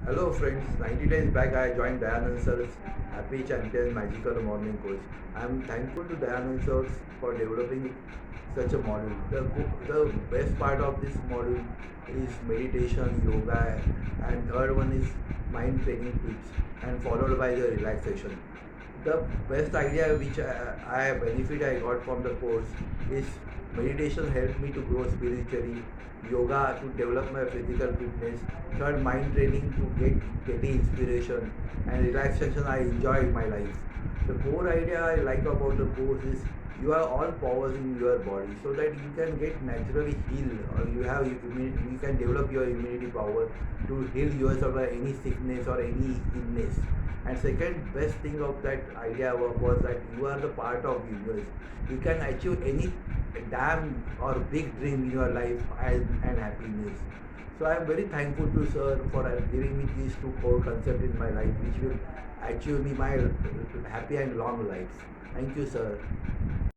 Hello friends, 90 days back I joined Dayanand Sir's Happy Champion Magical Morning Coach. I am thankful to Dayanand Sir for developing such a module. The best part of this module is meditation, yoga, and third one is mind training tips and followed by the relaxation. The best idea which I got from the course is meditation helped me to grow spiritually, yoga to develop my physical fitness, third mind training to getting inspiration, and relaxation I enjoy in my life. The core idea I like about the course is you have all powers in your body so that you can get naturally healed, or you can develop your immunity power to heal yourself by any sickness or any illness. And second best thing of that idea was that you are the part of universe. You can achieve any damn or big dream in your life and happiness. So I am very thankful to sir for giving me these two core concepts in my life which will achieve me my happy and long life. Thank you, sir.